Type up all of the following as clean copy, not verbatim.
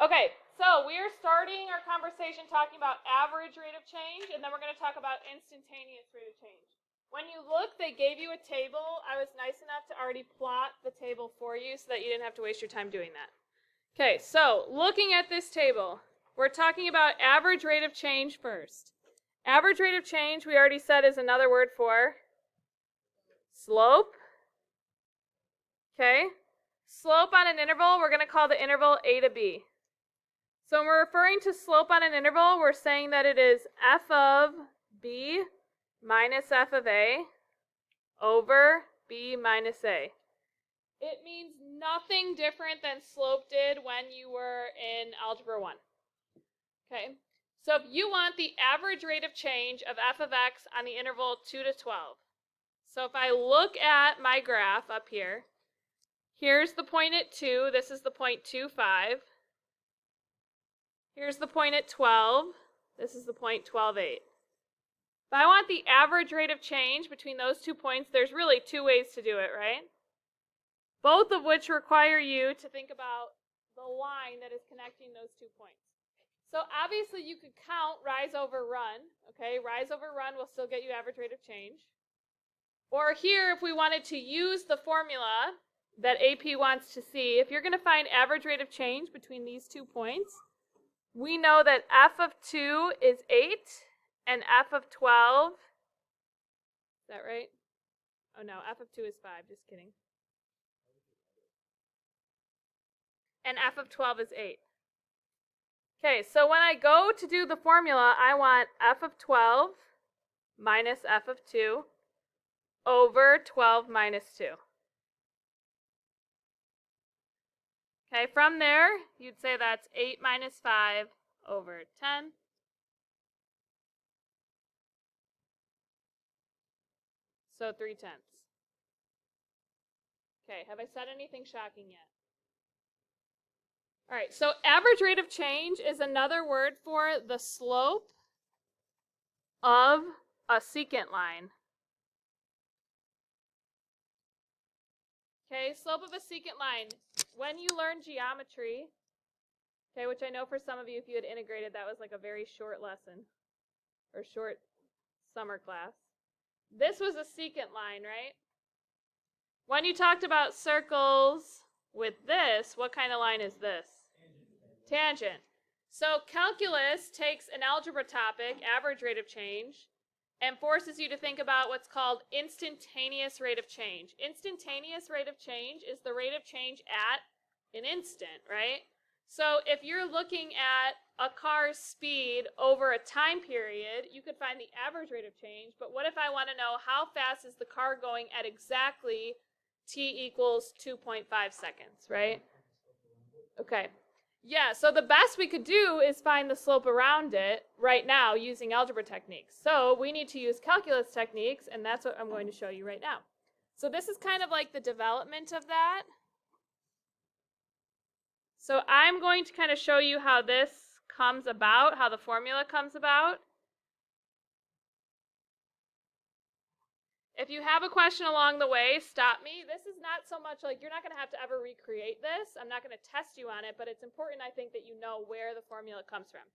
Okay, so we are starting our conversation talking about average rate of change, and then we're going to talk about instantaneous rate of change. When you look, they gave you a table. I was nice enough to already plot the table for you so that you didn't have to waste your time doing that. Okay, so looking at this table, we're talking about average rate of change first. Average rate of change, we already said, is another word for slope. Okay, slope on an interval, we're going to call the interval a to b. So when we're referring to slope on an interval, we're saying that it is f of b minus f of a over b minus a. It means nothing different than slope did when you were in Algebra 1. Okay, so if you want the average rate of change of f of x on the interval 2 to 12. So if I look at my graph up here, here's the point at 2, this is the point 2,5. Here's the point at 12. This is the point 12,8. If I want the average rate of change between those 2 points, there's really 2 ways to do it, right? Both of which require you to think about the line that is connecting those 2 points. So obviously you could count rise over run. Okay, rise over run will still get you average rate of change. Or here, if we wanted to use the formula that AP wants to see, if you're going to find average rate of change between these 2 points, we know that f of 2 is 8 and f of 12, is that right? Oh no, f of 2 is 5, just kidding. And f of 12 is 8. Okay, so when I go to do the formula, I want f of 12 minus f of 2 over 12 minus 2. Okay, from there, you'd say that's 8 minus 5 over 10. So 3/10. Okay, have I said anything shocking yet? All right, so average rate of change is another word for the slope of a secant line. Okay, slope of a secant line. When you learn geometry, okay, which I know for some of you, if you had integrated, that was like a very short lesson or short summer class. This was a secant line, right? When you talked about circles with this, what kind of line is this? Tangent. So calculus takes an algebra topic, average rate of change, and forces you to think about what's called instantaneous rate of change. Instantaneous rate of change is the rate of change at an instant, right? So if you're looking at a car's speed over a time period, you could find the average rate of change, but what if I want to know how fast is the car going at exactly t equals 2.5 seconds, right? Okay. Yeah, so the best we could do is find the slope around it right now using algebra techniques. So we need to use calculus techniques, and that's what I'm going to show you right now. So this is kind of like the development of that. So I'm going to kind of show you how this comes about, how the formula comes about. If you have a question along the way, stop me. This is not so much like you're not going to have to ever recreate this. I'm not going to test you on it, but it's important, I think, that you know where the formula comes from.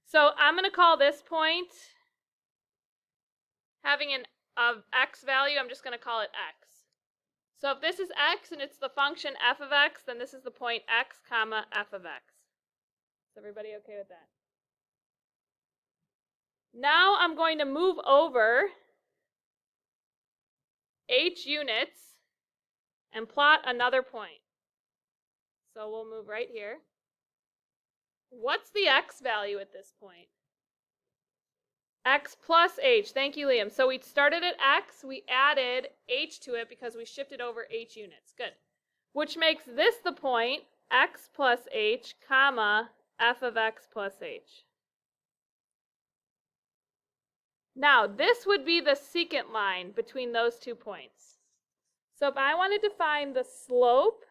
So I'm going to call this point, having an x value, I'm just going to call it x. So if this is x and it's the function f of x, then this is the point x comma f of x. Is everybody okay with that? Now I'm going to move over h units and plot another point. So we'll move right here. What's the x value at this point? X plus h. Thank you, Liam. So we started at x, we added h to it because we shifted over h units. Good. Which makes this the point x plus h, comma, f of x plus h. Now, this would be the secant line between those 2 points. So if I wanted to find the slope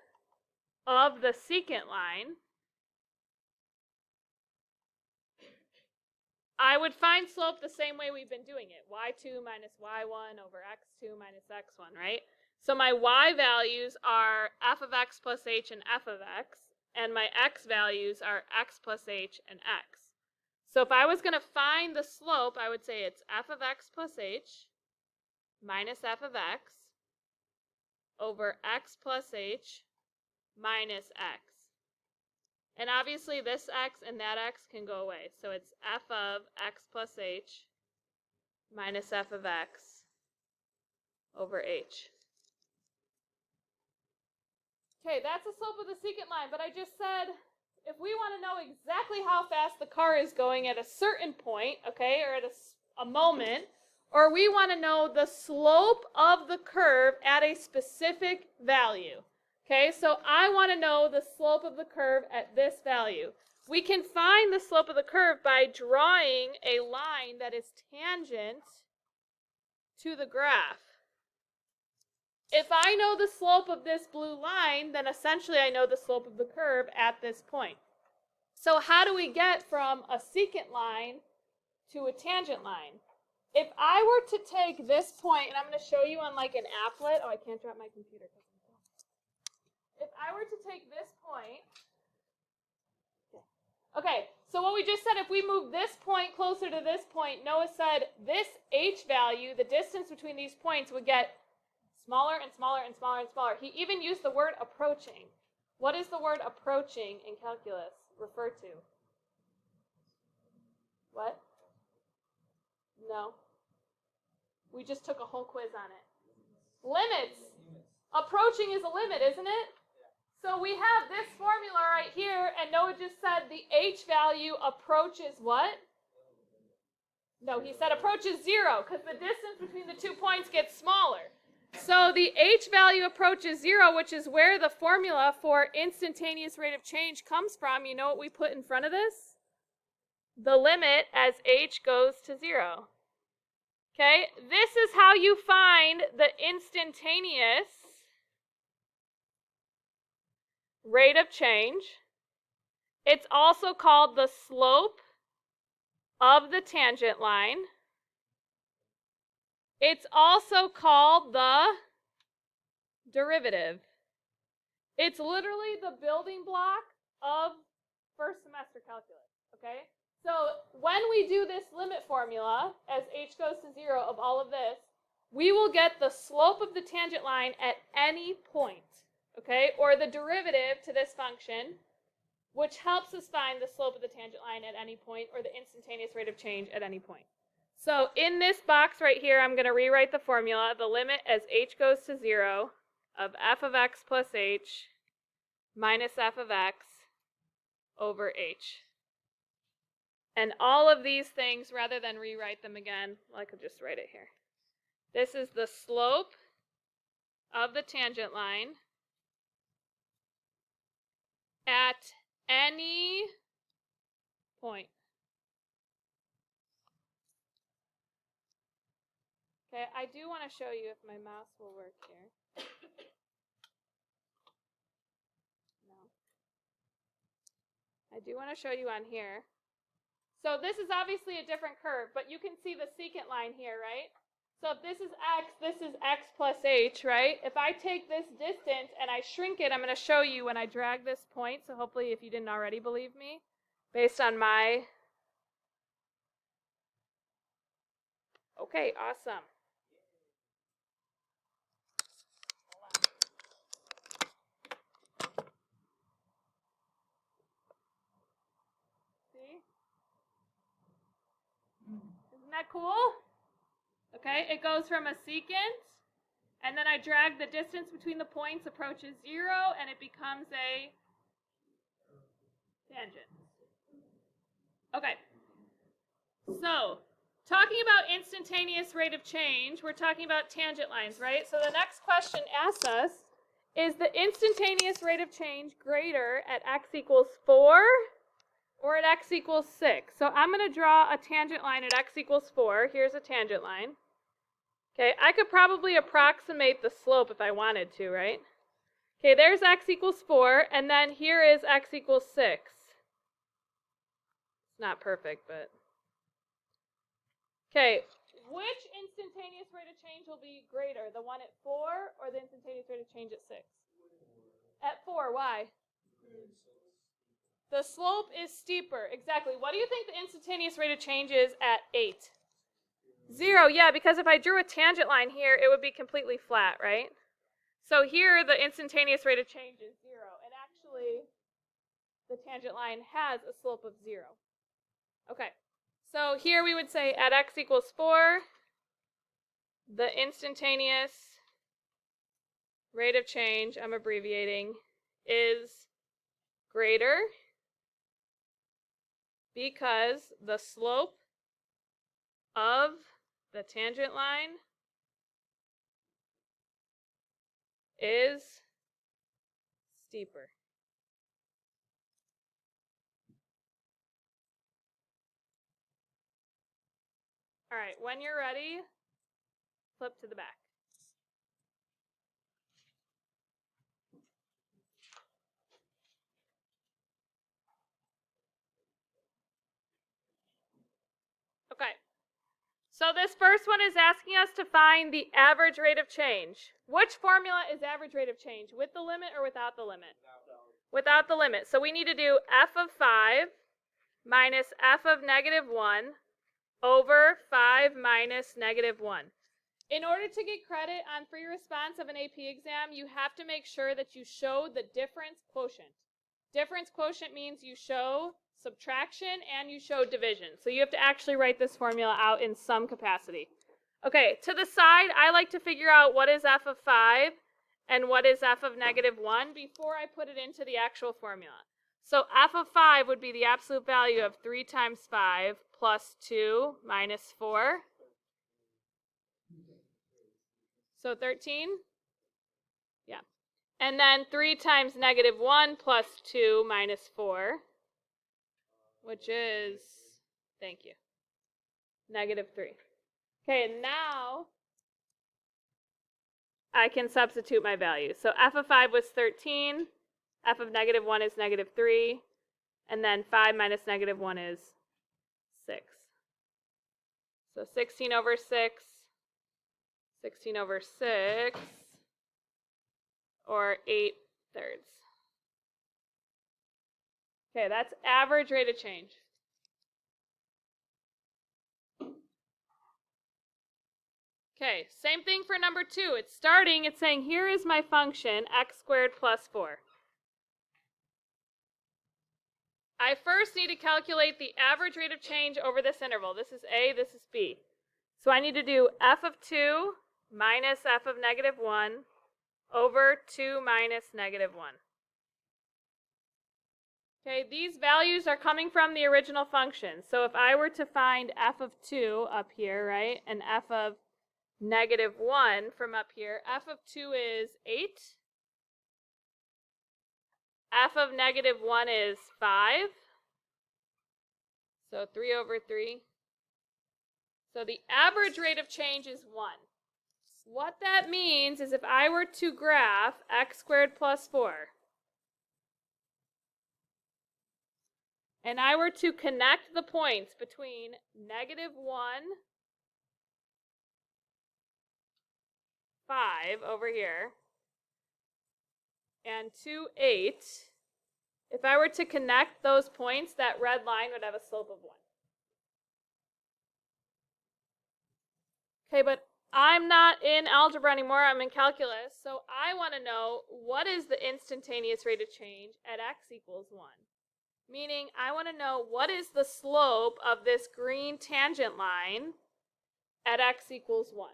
of the secant line, I would find slope the same way we've been doing it. y2 minus y1 over x2 minus x1, right? So my y values are f of x plus h and f of x, and my x values are x plus h and x. So if I was going to find the slope, I would say it's f of x plus h minus f of x over x plus h minus x. And obviously this x and that x can go away. So it's f of x plus h minus f of x over h. Okay, that's the slope of the secant line, but I just said if we want to know exactly how fast the car is going at a certain point, okay, or at a moment, or we want to know the slope of the curve at a specific value. Okay, so I want to know the slope of the curve at this value. We can find the slope of the curve by drawing a line that is tangent to the graph. If I know the slope of this blue line, then essentially I know the slope of the curve at this point. So how do we get from a secant line to a tangent line? If I were to take this point, and I'm going to show you on like an applet. Oh, I can't drop my computer. If I were to take this point, okay, so what we just said, if we move this point closer to this point, Noah said this h value, the distance between these points, would get smaller and smaller and smaller and smaller. He even used the word approaching. What is the word approaching in calculus refer to? What? No. We just took a whole quiz on it. Limits. Approaching is a limit, isn't it? So we have this formula right here, and Noah just said the h value approaches what? No, he said approaches 0, because the distance between the 2 points gets smaller. So the h value approaches 0, which is where the formula for instantaneous rate of change comes from. You know what we put in front of this? The limit as h goes to 0. Okay, this is how you find the instantaneous rate of change. It's also called the slope of the tangent line. It's also called the derivative. It's literally the building block of first semester calculus, okay? So when we do this limit formula, as h goes to 0 of all of this, we will get the slope of the tangent line at any point, okay? Or the derivative to this function, which helps us find the slope of the tangent line at any point, or the instantaneous rate of change at any point. So in this box right here, I'm going to rewrite the formula, the limit as h goes to 0 of f of x plus h minus f of x over h. And all of these things, rather than rewrite them again, well, I could just write it here. This is the slope of the tangent line at any point. Okay, I do want to show you if my mouse will work here. No. I do want to show you on here. So this is obviously a different curve, but you can see the secant line here, right? So if this is x plus h, right? If I take this distance and I shrink it, I'm going to show you when I drag this point, so hopefully if you didn't already believe me, based on my... Okay, awesome. See? Isn't that cool? Okay, it goes from a secant, and then I drag the distance between the points approaches 0, and it becomes a tangent. Okay, so talking about instantaneous rate of change, we're talking about tangent lines, right? So the next question asks us, is the instantaneous rate of change greater at x equals 4 or at x equals 6? So I'm going to draw a tangent line at x equals 4. Here's a tangent line. Okay, I could probably approximate the slope if I wanted to, right? Okay, there's x equals 4, and then here is x equals 6. It's not perfect, but... Okay, which instantaneous rate of change will be greater, the one at 4 or the instantaneous rate of change at 6? At 4, why? The slope is steeper. Exactly. What do you think the instantaneous rate of change is at 8? 0. Yeah, because if I drew a tangent line here, it would be completely flat, right? So here, the instantaneous rate of change is 0. And actually, the tangent line has a slope of 0. Okay. So here we would say at x equals 4, the instantaneous rate of change, I'm abbreviating, is greater because the slope of the tangent line is steeper. All right, when you're ready, flip to the back. Okay. So this first one is asking us to find the average rate of change. Which formula is average rate of change? With the limit or without the limit? Without the limit. So we need to do f of 5 minus f of negative 1 over 5 minus negative 1. In order to get credit on free response of an AP exam, you have to make sure that you show the difference quotient. Difference quotient means you show subtraction and you show division. So you have to actually write this formula out in some capacity. Okay, to the side, I like to figure out what is f of 5 and what is f of negative 1 before I put it into the actual formula. So f of 5 would be the absolute value of 3 times 5 plus 2 minus 4. So 13? Yeah. And then 3 times negative 1 plus 2 minus 4, which is, thank you, negative 3. Okay, and now I can substitute my value. So f of 5 was 13, f of negative 1 is negative 3, and then 5 minus negative 1 is 6. So 16 over 6, 16 over 6, or 8 thirds. Okay, that's average rate of change. Okay, same thing for number 2. It's starting, it's saying here is my function, x squared plus 4. I first need to calculate the average rate of change over this interval. This is A, this is B. So I need to do f of 2 minus f of negative 1 over 2 minus negative 1. Okay, these values are coming from the original function. So if I were to find f of 2 up here, right, and f of negative 1 from up here, f of 2 is 8. F of negative 1 is 5. So 3 over 3. So the average rate of change is 1. What that means is if I were to graph x squared plus 4, and I were to connect the points between negative 1, 5 over here, and 2, 8, if I were to connect those points, that red line would have a slope of 1. Okay, but I'm not in algebra anymore, I'm in calculus, so I want to know what is the instantaneous rate of change at x equals 1. Meaning, I want to know what is the slope of this green tangent line at x equals 1.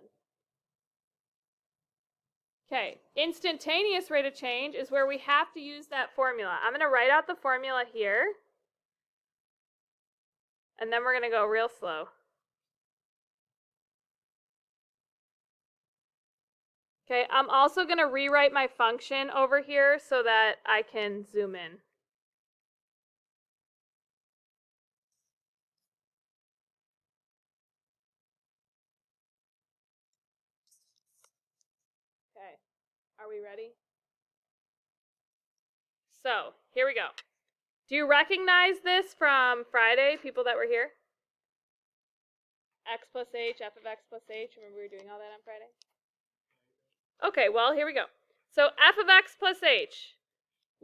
Okay, instantaneous rate of change is where we have to use that formula. I'm going to write out the formula here, and then we're going to go real slow. Okay, I'm also going to rewrite my function over here so that I can zoom in. Okay, are we ready? So, here we go. Do you recognize this from Friday, people that were here? X plus h, f of x plus h. Remember we were doing all that on Friday? Okay, well, here we go. So f of x plus h.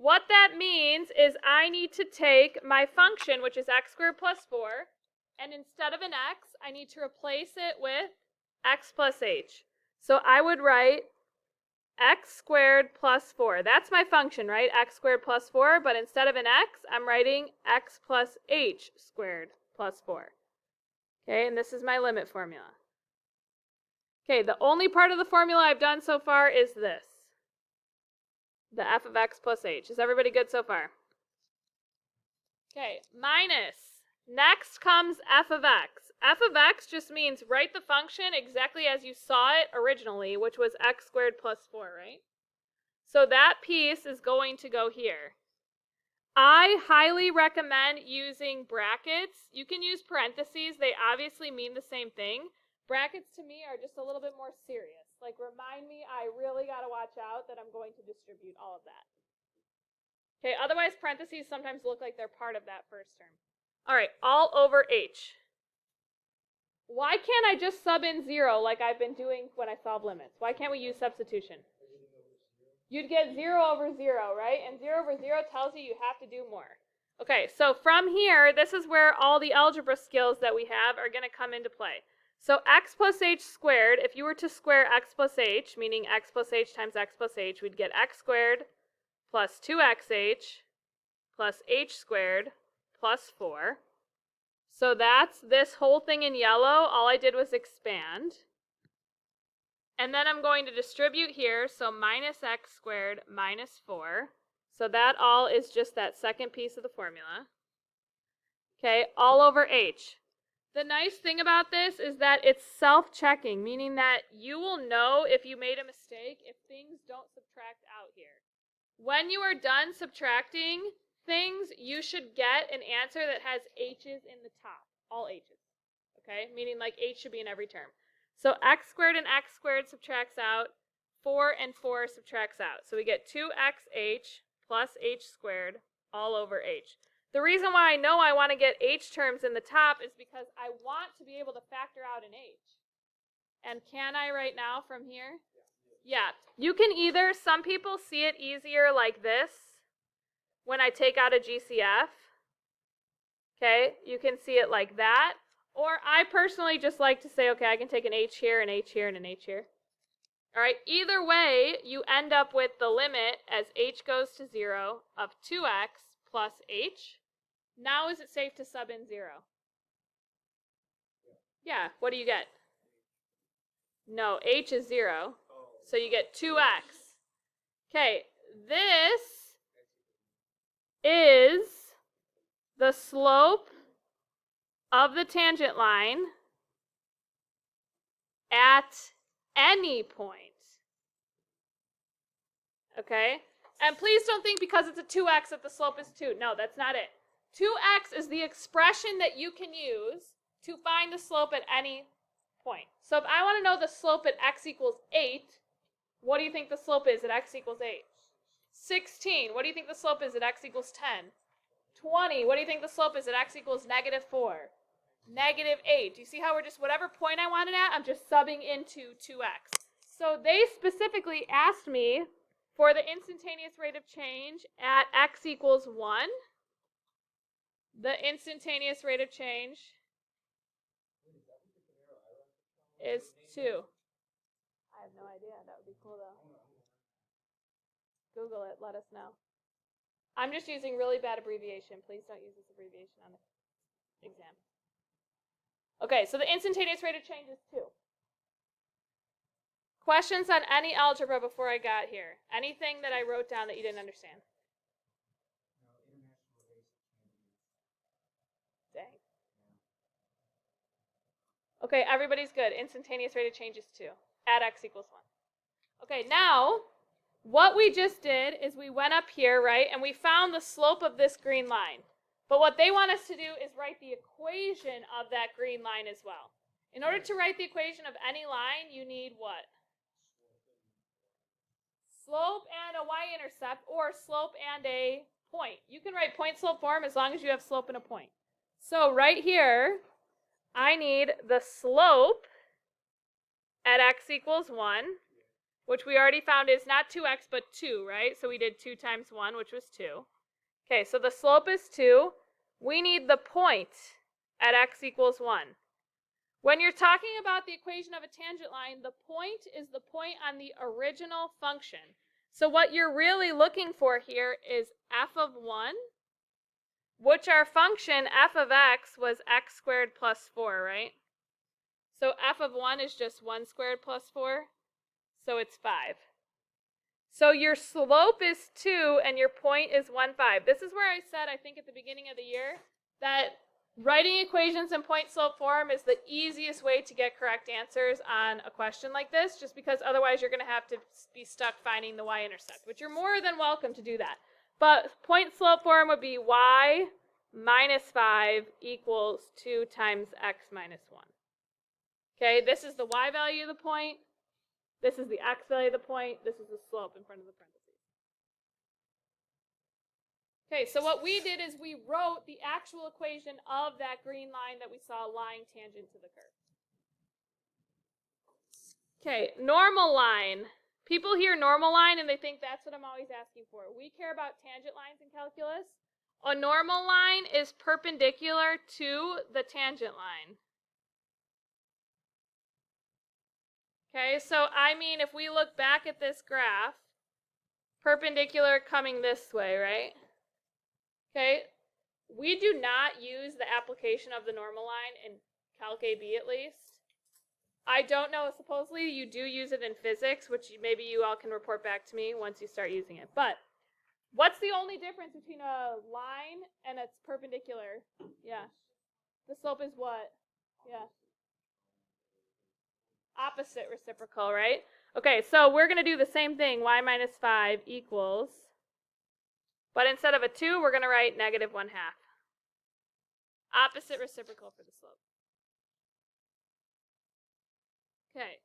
What that means is I need to take my function, which is x squared plus 4, and instead of an x, I need to replace it with x plus h. So I would write x squared plus 4. That's my function, right? X squared plus 4, but instead of an x, I'm writing x plus h squared plus 4. Okay, and this is my limit formula. Okay, the only part of the formula I've done so far is this. The f of x plus h. Is everybody good so far? Okay, minus. Next comes f of x. F of x just means write the function exactly as you saw it originally, which was x squared plus 4, right? So that piece is going to go here. I highly recommend using brackets. You can use parentheses. They obviously mean the same thing. Brackets to me are just a little bit more serious. Like, remind me, I really got to watch out that I'm going to distribute all of that. Okay, otherwise parentheses sometimes look like they're part of that first term. All right, all over h. Why can't I just sub in 0 like I've been doing when I solve limits? Why can't we use substitution? You'd get 0 over 0, right? And 0 over 0 tells you have to do more. Okay, so from here, this is where all the algebra skills that we have are going to come into play. So x plus h squared, if you were to square x plus h, meaning x plus h times x plus h, we'd get x squared plus 2xh plus h squared plus 4. So that's this whole thing in yellow. All I did was expand. And then I'm going to distribute here, so minus x squared minus 4. So that all is just that second piece of the formula. Okay, all over h. The nice thing about this is that it's self-checking, meaning that you will know if you made a mistake if things don't subtract out here. When you are done subtracting things, you should get an answer that has h's in the top, all h's, okay? Meaning like h should be in every term. So x squared and x squared subtracts out, 4 and 4 subtracts out. So we get 2xh plus h squared all over h. The reason why I know I want to get h terms in the top is because I want to be able to factor out an h. And can I right now from here? Yeah. You can either, some people see it easier like this when I take out a GCF. Okay, you can see it like that. Or I personally just like to say, okay, I can take an h here, an h here, and an h here. All right, either way, you end up with the limit as h goes to 0 of 2x plus h. Now is it safe to sub in 0? Yeah, what do you get? No, h is 0, so you get 2x. Okay, this is the slope of the tangent line at any point. Okay? And please don't think because it's a 2x that the slope is 2. No, that's not it. 2x is the expression that you can use to find the slope at any point. So if I want to know the slope at x equals 8, what do you think the slope is at x equals 8? 16. What do you think the slope is at x equals 10? 20. What do you think the slope is at x equals negative 4? Negative 8. Do you see how we're just, whatever point I want it at, I'm just subbing into 2x. So they specifically asked me for the instantaneous rate of change at x equals 1. The instantaneous rate of change is 2. I have no idea. That would be cool though. Google it. Let us know. I'm just using really bad abbreviation. Please don't use this abbreviation on the exam. Okay, so the instantaneous rate of change is 2. Questions on any algebra before I got here? Anything that I wrote down that you didn't understand? Dang. Okay, everybody's good. Instantaneous rate of change is 2 at x equals 1. Okay, now what we just did is we went up here, right, and we found the slope of this green line. But what they want us to do is write the equation of that green line as well. In order to write the equation of any line, you need what? Slope and a y-intercept, or slope and a point. You can write point-slope form as long as you have slope and a point. So right here, I need the slope at x equals 1, which we already found is not 2x, but 2, right? So we did 2 times 1, which was 2. Okay, so the slope is 2. We need the point at x equals 1. When you're talking about the equation of a tangent line, the point is the point on the original function. So what you're really looking for here is f of 1, which our function f of x was x squared plus 4, right? So f of 1 is just 1 squared plus 4, so it's 5. So your slope is 2 and your point is 1, 5. This is where I said, I think at the beginning of the year, that writing equations in point-slope form is the easiest way to get correct answers on a question like this, just because otherwise you're going to have to be stuck finding the y-intercept, which you're more than welcome to do that. But point-slope form would be y minus 5 equals 2 times x minus 1. Okay, this is the y value of the point. This is the x value of the point. This is the slope in front of the parentheses. Okay, so what we did is we wrote the actual equation of that green line that we saw lying tangent to the curve. Okay, normal line. People hear normal line and they think that's what I'm always asking for. We care about tangent lines in calculus. A normal line is perpendicular to the tangent line. Okay, so I mean, if we look back at this graph, perpendicular coming this way, right? Okay, we do not use the application of the normal line in Calc AB at least. I don't know, supposedly you do use it in physics, which maybe you all can report back to me once you start using it. But what's the only difference between a line and its perpendicular? Yeah. The slope is what? Yeah. Opposite reciprocal, right? Okay, so we're going to do the same thing. Y minus 5 equals, but instead of a 2, we're going to write negative 1/2. Opposite reciprocal for the slope. Okay.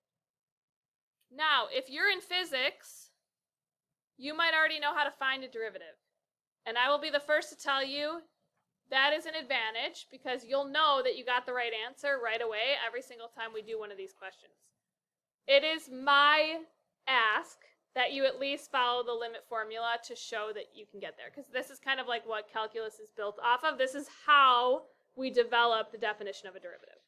Now, if you're in physics, you might already know how to find a derivative. And I will be the first to tell you that is an advantage because you'll know that you got the right answer right away every single time we do one of these questions. It is my ask that you at least follow the limit formula to show that you can get there, because this is kind of like what calculus is built off of. This is how we develop the definition of a derivative.